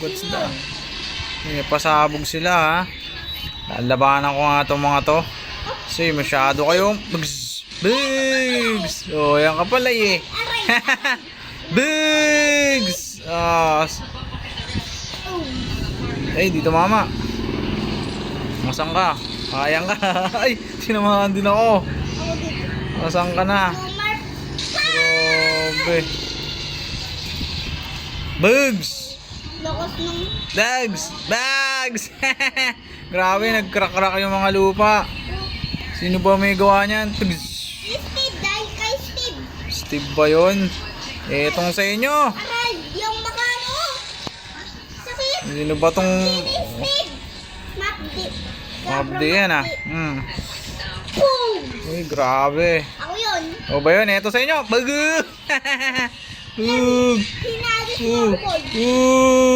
What's that? Pasabog sila ha. Lalabanan ko nga itong mga to. Kasi masyado kayong Bugs! Oh, yan ka pala eh. Bugs! Ay, dito mama. Masang ka. Kayang ka. Ay, sinamahan din ako. Masang ka na. Grabe. Bugs! Bugs! Grabe, nagkrak-krak yung mga lupa. Sino ba may gawa niyan? Steve, dahil kay Steve. Steve ba yun? Etong sa inyo. Aray, yung makano. Sakit. Sino ba tong... Steve. Mapdi. Mabdi yan ah. Boom! Uy, grabe. Ako yun. O ba yun? Eto sa inyo. Bug! Hinagis mo ako. Bug!